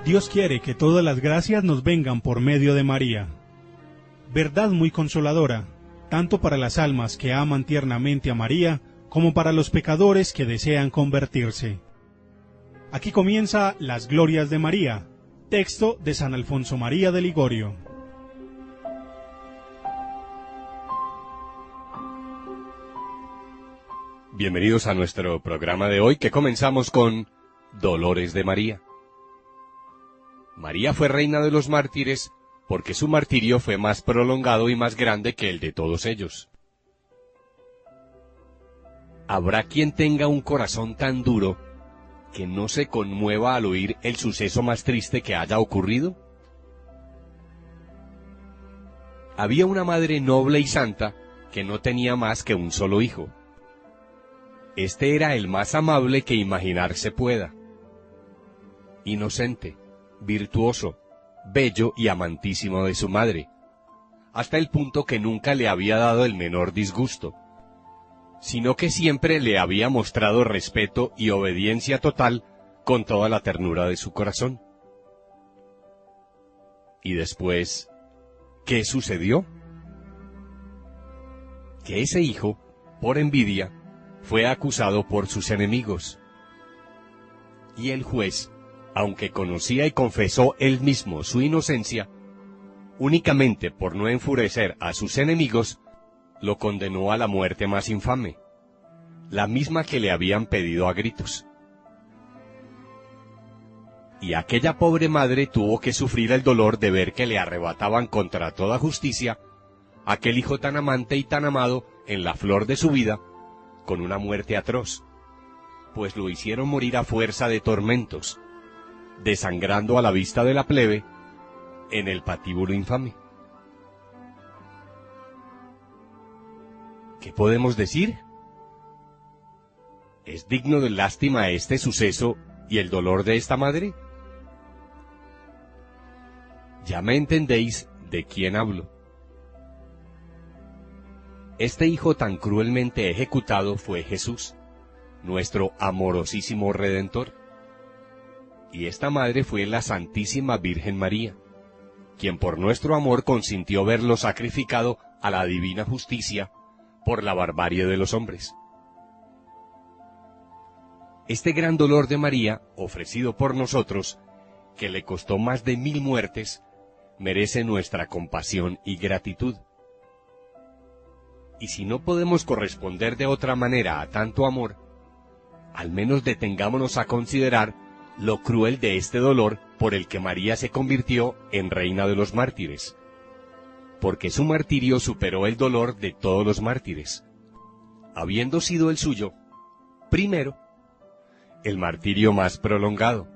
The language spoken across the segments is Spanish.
Dios quiere que todas las gracias nos vengan por medio de María. Verdad muy consoladora, tanto para las almas que aman tiernamente a María, como para los pecadores que desean convertirse. Aquí comienza Las Glorias de María, texto de San Alfonso María de Ligorio. Bienvenidos a nuestro programa de hoy, que comenzamos con Dolores de María. María fue reina de los mártires porque su martirio fue más prolongado y más grande que el de todos ellos. ¿Habrá quien tenga un corazón tan duro que no se conmueva al oír el suceso más triste que haya ocurrido? Había una madre noble y santa que no tenía más que un solo hijo. Este era el más amable que imaginarse pueda. Inocente, virtuoso, bello y amantísimo de su madre, hasta el punto que nunca le había dado el menor disgusto, sino que siempre le había mostrado respeto y obediencia total con toda la ternura de su corazón. Y después, ¿qué sucedió? Que ese hijo, por envidia, fue acusado por sus enemigos. Y el juez, aunque conocía y confesó él mismo su inocencia, únicamente por no enfurecer a sus enemigos, lo condenó a la muerte más infame, la misma que le habían pedido a gritos. Y aquella pobre madre tuvo que sufrir el dolor de ver que le arrebataban contra toda justicia aquel hijo tan amante y tan amado en la flor de su vida, con una muerte atroz, pues lo hicieron morir a fuerza de tormentos, desangrando a la vista de la plebe en el patíbulo infame. ¿Qué podemos decir? ¿Es digno de lástima este suceso y el dolor de esta madre? Ya me entendéis de quién hablo. Este hijo tan cruelmente ejecutado fue Jesús, nuestro amorosísimo Redentor. Y esta madre fue la Santísima Virgen María, quien por nuestro amor consintió verlo sacrificado a la divina justicia por la barbarie de los hombres. Este gran dolor de María, ofrecido por nosotros, que le costó más de 1000 muertes, merece nuestra compasión y gratitud. Y si no podemos corresponder de otra manera a tanto amor, al menos detengámonos a considerar lo cruel de este dolor por el que María se convirtió en reina de los mártires, porque su martirio superó el dolor de todos los mártires, habiendo sido el suyo, primero, el martirio más prolongado,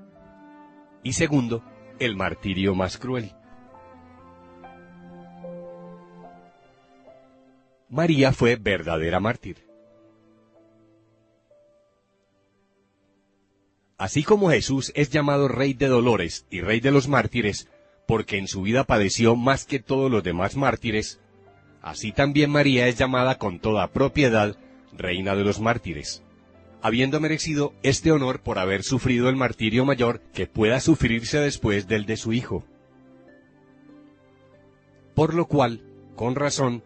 y segundo, el martirio más cruel. María fue verdadera mártir. Así como Jesús es llamado Rey de Dolores y Rey de los mártires, porque en su vida padeció más que todos los demás mártires, así también María es llamada con toda propiedad Reina de los mártires, habiendo merecido este honor por haber sufrido el martirio mayor que pueda sufrirse después del de su Hijo. Por lo cual, con razón,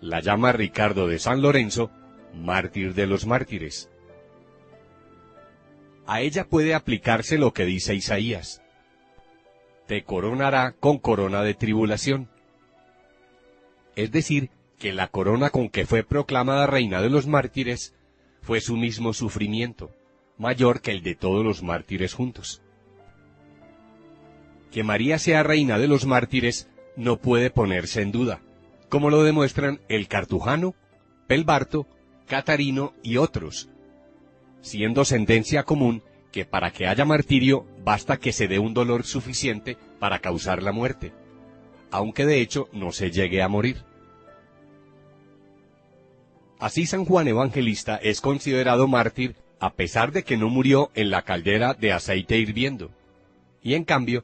la llama Ricardo de San Lorenzo, mártir de los mártires. A ella puede aplicarse lo que dice Isaías: te coronará con corona de tribulación. Es decir, que la corona con que fue proclamada reina de los mártires fue su mismo sufrimiento, mayor que el de todos los mártires juntos. Que María sea reina de los mártires no puede ponerse en duda, como lo demuestran el Cartujano, Pelbarto, Catarino y otros, siendo sentencia común que para que haya martirio basta que se dé un dolor suficiente para causar la muerte, aunque de hecho no se llegue a morir. Así San Juan Evangelista es considerado mártir a pesar de que no murió en la caldera de aceite hirviendo, y en cambio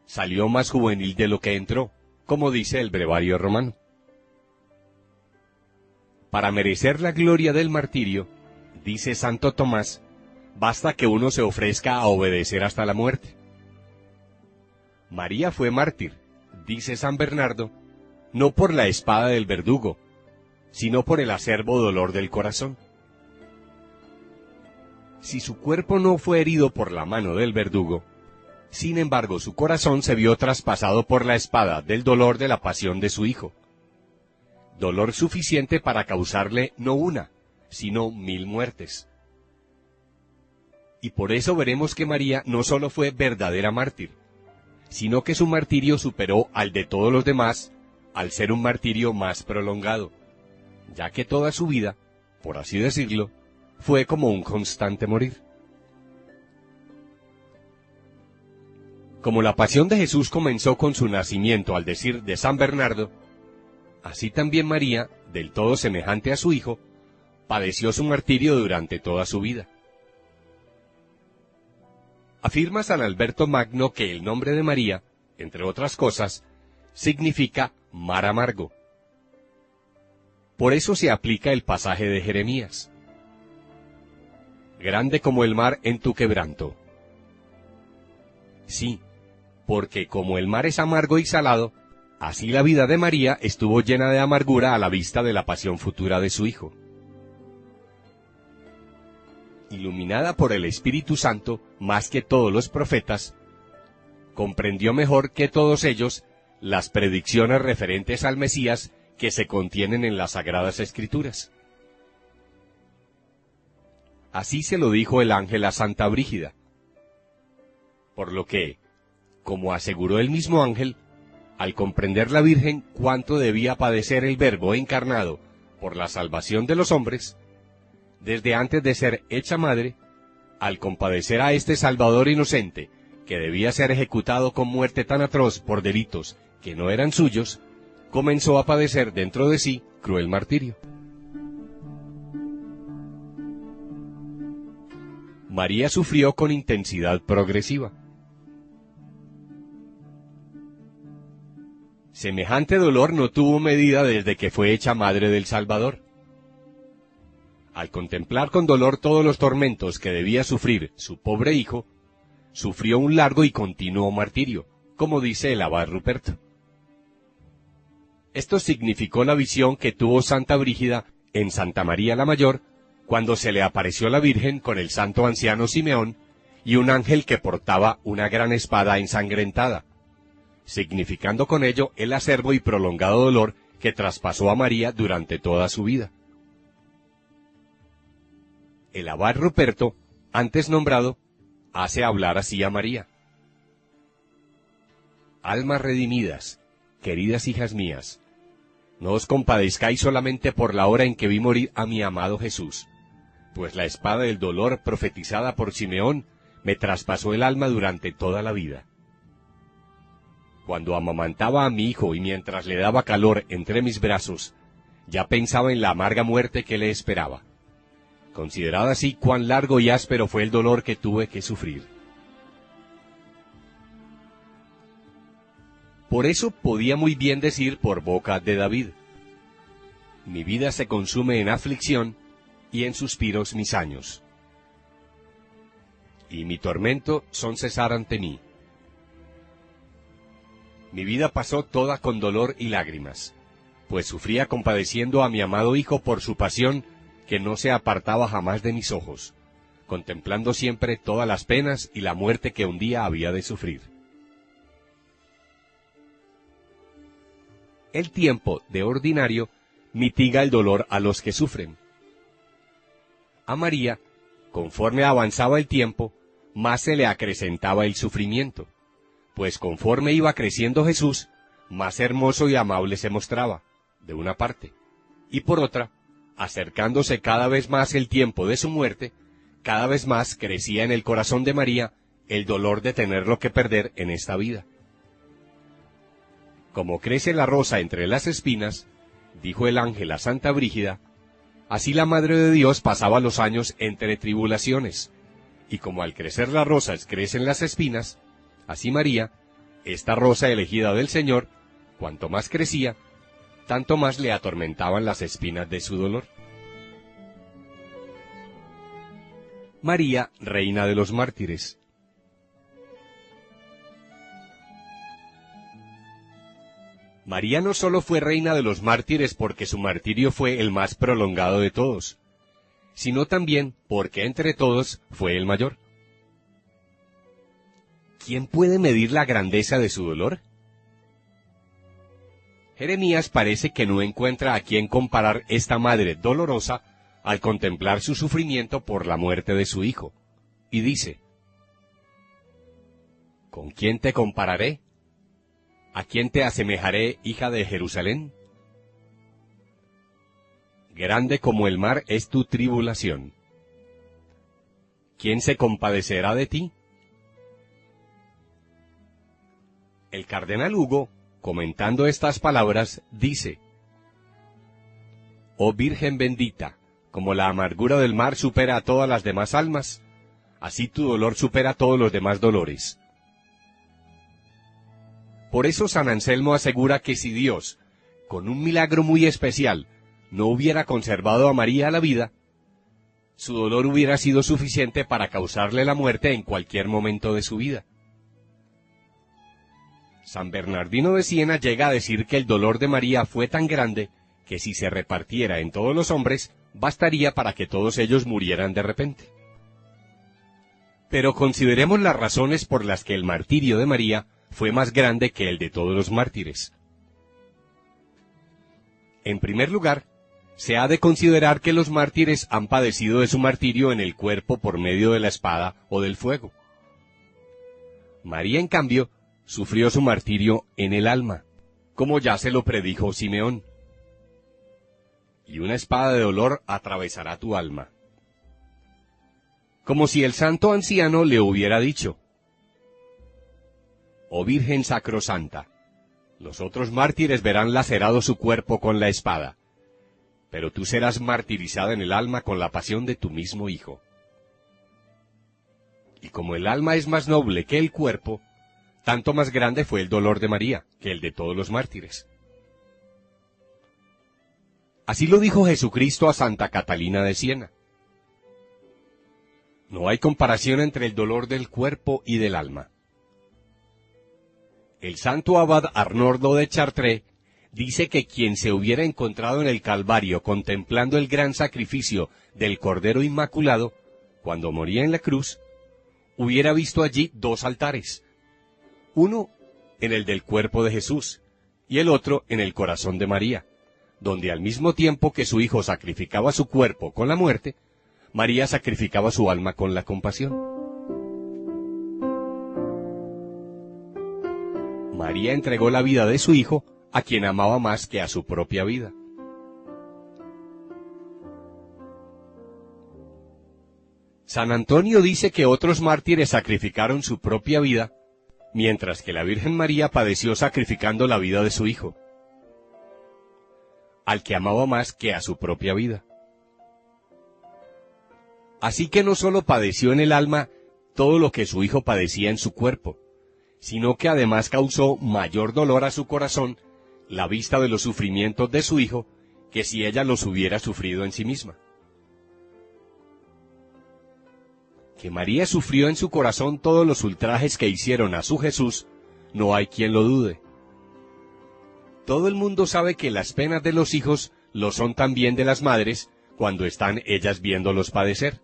salió más juvenil de lo que entró, como dice el brevario romano. Para merecer la gloria del martirio, dice Santo Tomás, basta que uno se ofrezca a obedecer hasta la muerte. María fue mártir, dice San Bernardo, no por la espada del verdugo, sino por el acerbo dolor del corazón. Si su cuerpo no fue herido por la mano del verdugo, sin embargo su corazón se vio traspasado por la espada del dolor de la pasión de su Hijo. Dolor suficiente para causarle no una, sino 1000 muertes. Y por eso veremos que María no solo fue verdadera mártir, sino que su martirio superó al de todos los demás, al ser un martirio más prolongado, ya que toda su vida, por así decirlo, fue como un constante morir. Como la pasión de Jesús comenzó con su nacimiento, al decir de San Bernardo, así también María, del todo semejante a su Hijo, padeció su martirio durante toda su vida. Afirma San Alberto Magno que el nombre de María, entre otras cosas, significa mar amargo. Por eso se aplica el pasaje de Jeremías: grande como el mar en tu quebranto. Sí, porque como el mar es amargo y salado, así la vida de María estuvo llena de amargura a la vista de la pasión futura de su Hijo. Iluminada por el Espíritu Santo más que todos los profetas, comprendió mejor que todos ellos las predicciones referentes al Mesías que se contienen en las Sagradas Escrituras. Así se lo dijo el ángel a Santa Brígida, por lo que, como aseguró el mismo ángel, al comprender la Virgen cuánto debía padecer el Verbo encarnado por la salvación de los hombres, desde antes de ser hecha madre, al compadecer a este Salvador inocente, que debía ser ejecutado con muerte tan atroz por delitos que no eran suyos, comenzó a padecer dentro de sí cruel martirio. María sufrió con intensidad progresiva. Semejante dolor no tuvo medida desde que fue hecha madre del Salvador. Al contemplar con dolor todos los tormentos que debía sufrir su pobre hijo, sufrió un largo y continuo martirio, como dice el abad Ruperto. Esto significó la visión que tuvo Santa Brígida en Santa María la Mayor, cuando se le apareció la Virgen con el santo anciano Simeón y un ángel que portaba una gran espada ensangrentada, significando con ello el acerbo y prolongado dolor que traspasó a María durante toda su vida. El abad Ruperto, antes nombrado, hace hablar así a María: almas redimidas, queridas hijas mías, no os compadezcáis solamente por la hora en que vi morir a mi amado Jesús, pues la espada del dolor profetizada por Simeón me traspasó el alma durante toda la vida. Cuando amamantaba a mi hijo y mientras le daba calor entre mis brazos, ya pensaba en la amarga muerte que le esperaba. Considerad así cuán largo y áspero fue el dolor que tuve que sufrir. Por eso podía muy bien decir por boca de David: mi vida se consume en aflicción, y en suspiros mis años. Y mi tormento son cesar ante mí. Mi vida pasó toda con dolor y lágrimas, pues sufría compadeciendo a mi amado Hijo por su pasión, que no se apartaba jamás de mis ojos, contemplando siempre todas las penas y la muerte que un día había de sufrir. El tiempo, de ordinario, mitiga el dolor a los que sufren. A María, conforme avanzaba el tiempo, más se le acrecentaba el sufrimiento, pues conforme iba creciendo Jesús, más hermoso y amable se mostraba, de una parte, y por otra, acercándose cada vez más el tiempo de su muerte, cada vez más crecía en el corazón de María el dolor de tenerlo que perder en esta vida. Como crece la rosa entre las espinas, dijo el ángel a Santa Brígida, así la Madre de Dios pasaba los años entre tribulaciones, y como al crecer las rosas crecen las espinas, así María, esta rosa elegida del Señor, cuanto más crecía, tanto más le atormentaban las espinas de su dolor. María, reina de los mártires. María no solo fue reina de los mártires porque su martirio fue el más prolongado de todos, sino también porque entre todos fue el mayor. ¿Quién puede medir la grandeza de su dolor? Jeremías parece que no encuentra a quién comparar esta madre dolorosa al contemplar su sufrimiento por la muerte de su hijo, y dice: ¿Con quién te compararé? ¿A quién te asemejaré, hija de Jerusalén? Grande como el mar es tu tribulación. ¿Quién se compadecerá de ti? El cardenal Hugo, comentando estas palabras, dice: Oh Virgen bendita, como la amargura del mar supera a todas las demás almas, así tu dolor supera todos los demás dolores. Por eso San Anselmo asegura que si Dios, con un milagro muy especial, no hubiera conservado a María la vida, su dolor hubiera sido suficiente para causarle la muerte en cualquier momento de su vida. San Bernardino de Siena llega a decir que el dolor de María fue tan grande que si se repartiera en todos los hombres, bastaría para que todos ellos murieran de repente. Pero consideremos las razones por las que el martirio de María fue más grande que el de todos los mártires. En primer lugar, se ha de considerar que los mártires han padecido de su martirio en el cuerpo por medio de la espada o del fuego. María, en cambio, sufrió su martirio en el alma, como ya se lo predijo Simeón. Y una espada de dolor atravesará tu alma. Como si el santo anciano le hubiera dicho: Oh Virgen sacrosanta, los otros mártires verán lacerado su cuerpo con la espada, pero tú serás martirizada en el alma con la pasión de tu mismo Hijo. Y como el alma es más noble que el cuerpo, tanto más grande fue el dolor de María que el de todos los mártires. Así lo dijo Jesucristo a Santa Catalina de Siena. No hay comparación entre el dolor del cuerpo y del alma. El santo abad Arnoldo de Chartres dice que quien se hubiera encontrado en el Calvario contemplando el gran sacrificio del Cordero Inmaculado, cuando moría en la cruz, hubiera visto allí dos altares, uno en el del cuerpo de Jesús y el otro en el corazón de María, donde al mismo tiempo que su Hijo sacrificaba su cuerpo con la muerte, María sacrificaba su alma con la compasión. María entregó la vida de su Hijo a quien amaba más que a su propia vida. San Antonio dice que otros mártires sacrificaron su propia vida, mientras que la Virgen María padeció sacrificando la vida de su Hijo, al que amaba más que a su propia vida. Así que no solo padeció en el alma todo lo que su Hijo padecía en su cuerpo, sino que además causó mayor dolor a su corazón la vista de los sufrimientos de su Hijo que si ella los hubiera sufrido en sí misma. Que María sufrió en su corazón todos los ultrajes que hicieron a su Jesús, no hay quien lo dude. Todo el mundo sabe que las penas de los hijos lo son también de las madres cuando están ellas viéndolos padecer.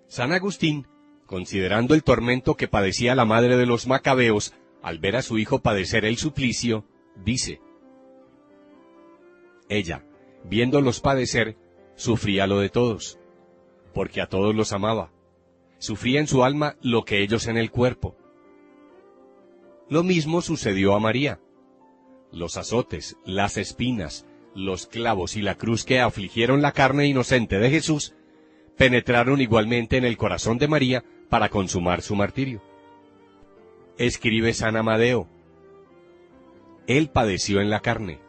San Agustín, considerando el tormento que padecía la madre de los macabeos al ver a su hijo padecer el suplicio, dice: Ella, viéndolos padecer, sufría lo de todos, porque a todos los amaba. Sufría en su alma lo que ellos en el cuerpo. Lo mismo sucedió a María. Los azotes, las espinas, los clavos y la cruz que afligieron la carne inocente de Jesús penetraron igualmente en el corazón de María para consumar su martirio. Escribe San Amadeo: Él padeció en la carne,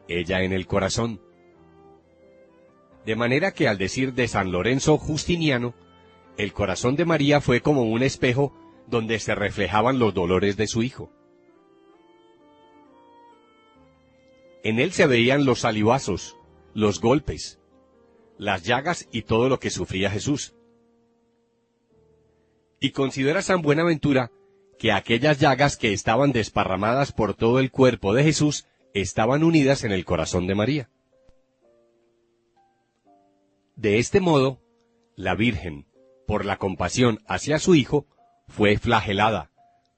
ella en el corazón. De manera que al decir de San Lorenzo Justiniano, el corazón de María fue como un espejo donde se reflejaban los dolores de su Hijo. En él se veían los salivazos, los golpes, las llagas y todo lo que sufría Jesús. Y considera San Buenaventura que aquellas llagas que estaban desparramadas por todo el cuerpo de Jesús estaban unidas en el corazón de María. De este modo, la Virgen, por la compasión hacia su Hijo, fue flagelada,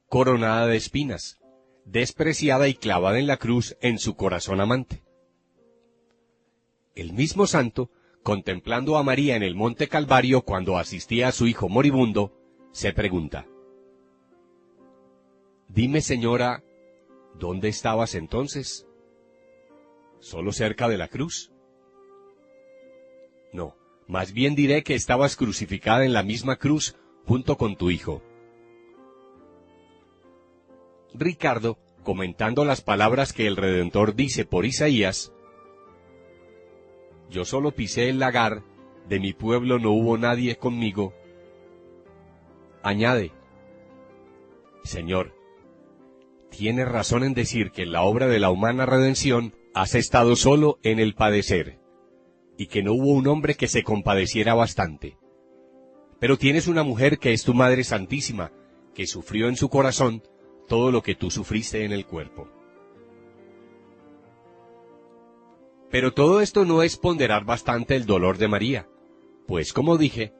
coronada de espinas, despreciada y clavada en la cruz en su corazón amante. El mismo santo, contemplando a María en el monte Calvario cuando asistía a su hijo moribundo, se pregunta: «Dime, señora, ¿dónde estabas entonces? ¿Solo cerca de la cruz? No, más bien diré que estabas crucificada en la misma cruz junto con tu hijo». Ricardo, comentando las palabras que el Redentor dice por Isaías: «Yo solo pisé el lagar, de mi pueblo no hubo nadie conmigo», añade: «Señor, tienes razón en decir que en la obra de la humana redención has estado solo en el padecer, y que no hubo un hombre que se compadeciera bastante. Pero tienes una mujer que es tu Madre Santísima, que sufrió en su corazón todo lo que tú sufriste en el cuerpo». Pero todo esto no es ponderar bastante el dolor de María, pues como dije,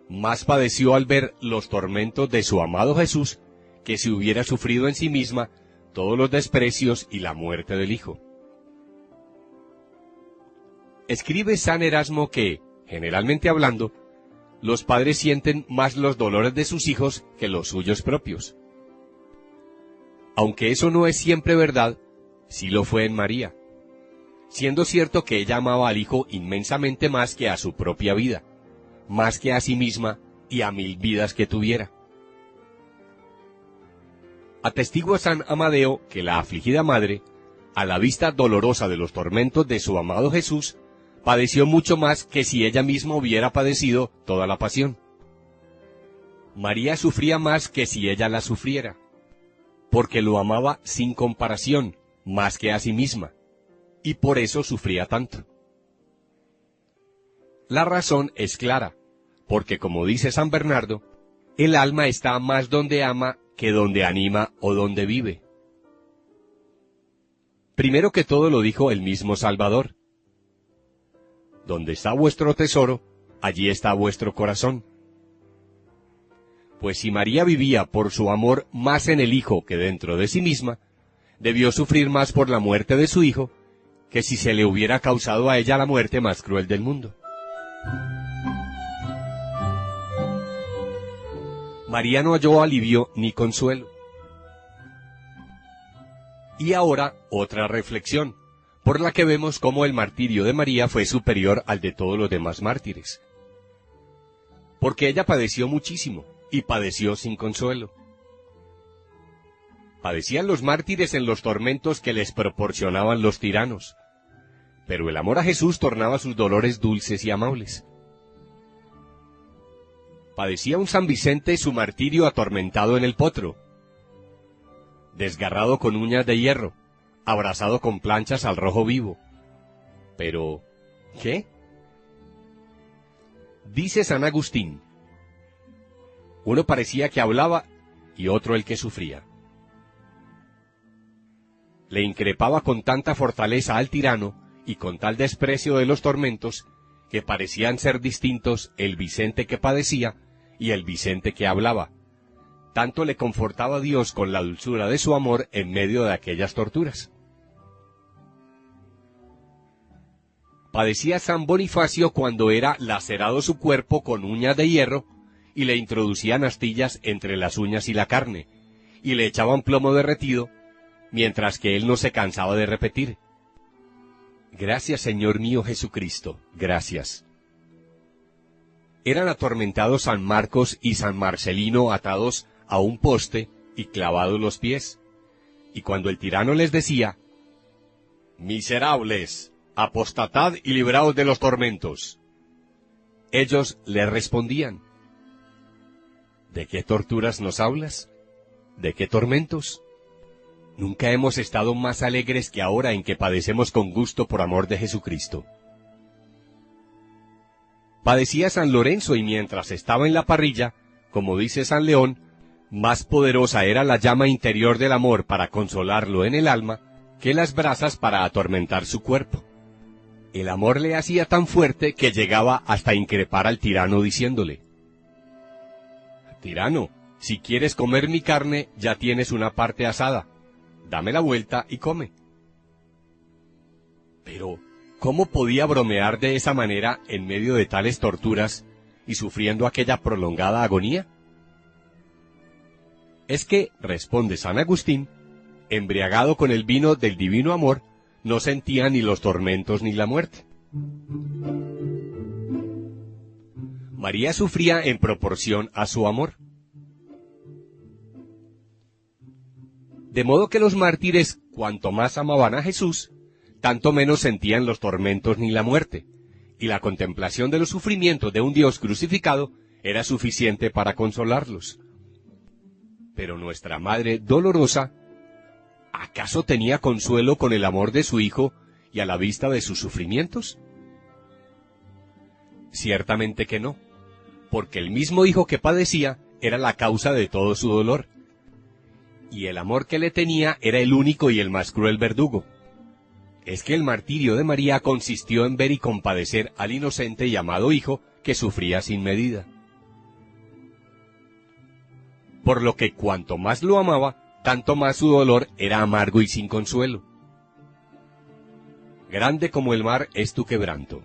más padeció al ver los tormentos de su amado Jesús que si hubiera sufrido en sí misma todos los desprecios y la muerte del Hijo. Escribe San Erasmo que, generalmente hablando, los padres sienten más los dolores de sus hijos que los suyos propios. Aunque eso no es siempre verdad, sí lo fue en María, siendo cierto que ella amaba al Hijo inmensamente más que a su propia vida, más que a sí misma y a 1000 vidas que tuviera. Atestigua San Amadeo que la afligida madre, a la vista dolorosa de los tormentos de su amado Jesús, padeció mucho más que si ella misma hubiera padecido toda la pasión. María sufría más que si ella la sufriera, porque lo amaba sin comparación, más que a sí misma, y por eso sufría tanto. La razón es clara, porque como dice San Bernardo, el alma está más donde ama que donde anima o donde vive. Primero que todo lo dijo el mismo Salvador: «Donde está vuestro tesoro, allí está vuestro corazón». Pues si María vivía por su amor más en el Hijo que dentro de sí misma, debió sufrir más por la muerte de su Hijo que si se le hubiera causado a ella la muerte más cruel del mundo. María no halló alivio ni consuelo. Y ahora otra reflexión, por la que vemos cómo el martirio de María fue superior al de todos los demás mártires. Porque ella padeció muchísimo, y padeció sin consuelo. Padecían los mártires en los tormentos que les proporcionaban los tiranos, pero el amor a Jesús tornaba sus dolores dulces y amables. Padecía un San Vicente su martirio atormentado en el potro, desgarrado con uñas de hierro, abrazado con planchas al rojo vivo. Pero, ¿qué? Dice San Agustín: uno parecía que hablaba y otro el que sufría. Le increpaba con tanta fortaleza al tirano y con tal desprecio de los tormentos, que parecían ser distintos el Vicente que padecía y el Vicente que hablaba. Tanto le confortaba Dios con la dulzura de su amor en medio de aquellas torturas. Padecía San Bonifacio cuando era lacerado su cuerpo con uñas de hierro, y le introducían astillas entre las uñas y la carne, y le echaban plomo derretido, mientras que él no se cansaba de repetir: «Gracias, Señor mío Jesucristo, gracias». Eran atormentados San Marcos y San Marcelino atados a un poste y clavados los pies, y cuando el tirano les decía: «Miserables, apostatad y libraos de los tormentos», ellos le respondían: «¿De qué torturas nos hablas? ¿De qué tormentos? Nunca hemos estado más alegres que ahora en que padecemos con gusto por amor de Jesucristo». Padecía San Lorenzo y mientras estaba en la parrilla, como dice San León, Más poderosa era la llama interior del amor para consolarlo en el alma que las brasas para atormentar su cuerpo. El amor le hacía tan fuerte que llegaba hasta increpar al tirano diciéndole: «Tirano, si quieres comer mi carne, ya tienes una parte asada. Dame la vuelta y come». Pero, ¿cómo podía bromear de esa manera en medio de tales torturas y sufriendo aquella prolongada agonía? Es que, responde San Agustín, embriagado con el vino del divino amor, no sentía ni los tormentos ni la muerte. María sufría en proporción a su amor. De modo que los mártires, cuanto más amaban a Jesús, tanto menos sentían los tormentos ni la muerte, y la contemplación de los sufrimientos de un Dios crucificado era suficiente para consolarlos. Pero nuestra Madre Dolorosa, ¿acaso tenía consuelo con el amor de su Hijo y a la vista de sus sufrimientos? Ciertamente que no, porque el mismo Hijo que padecía era la causa de todo su dolor, y el amor que le tenía era el único y el más cruel verdugo. Es que el martirio de María consistió en ver y compadecer al inocente y amado Hijo que sufría sin medida. Por lo que cuanto más lo amaba, tanto más su dolor era amargo y sin consuelo. Grande como el mar es tu quebranto.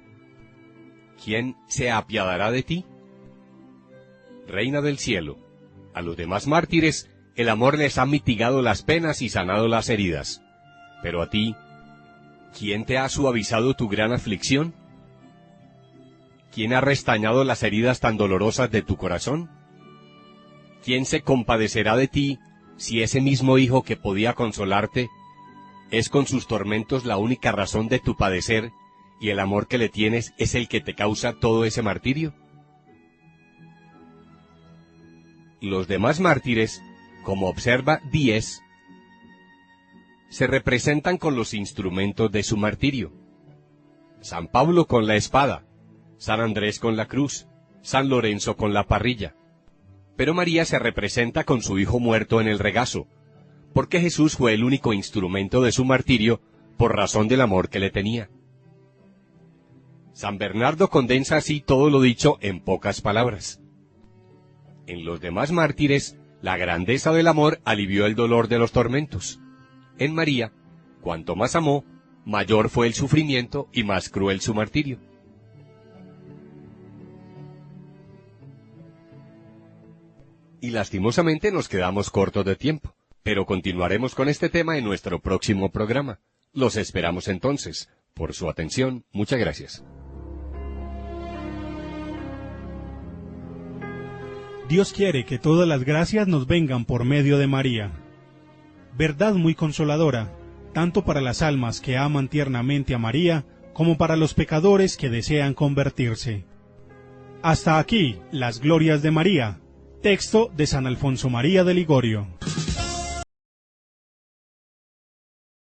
¿Quién se apiadará de ti? Reina del cielo, a los demás mártires el amor les ha mitigado las penas y sanado las heridas. Pero a ti, ¿quién te ha suavizado tu gran aflicción? ¿Quién ha restañado las heridas tan dolorosas de tu corazón? ¿Quién se compadecerá de ti si ese mismo Hijo que podía consolarte es con sus tormentos la única razón de tu padecer y el amor que le tienes es el que te causa todo ese martirio? Los demás mártires, como observa Díez, se representan con los instrumentos de su martirio. San Pablo con la espada, San Andrés con la cruz, San Lorenzo con la parrilla. Pero María se representa con su Hijo muerto en el regazo, porque Jesús fue el único instrumento de su martirio por razón del amor que le tenía. San Bernardo condensa así todo lo dicho en pocas palabras. En los demás mártires, la grandeza del amor alivió el dolor de los tormentos. En María, cuanto más amó, mayor fue el sufrimiento y más cruel su martirio. Y lastimosamente nos quedamos cortos de tiempo, pero continuaremos con este tema en nuestro próximo programa. Los esperamos entonces. Por su atención, muchas gracias. Dios quiere que todas las gracias nos vengan por medio de María. Verdad muy consoladora, tanto para las almas que aman tiernamente a María, como para los pecadores que desean convertirse. Hasta aquí, las glorias de María. Texto de San Alfonso María de Ligorio.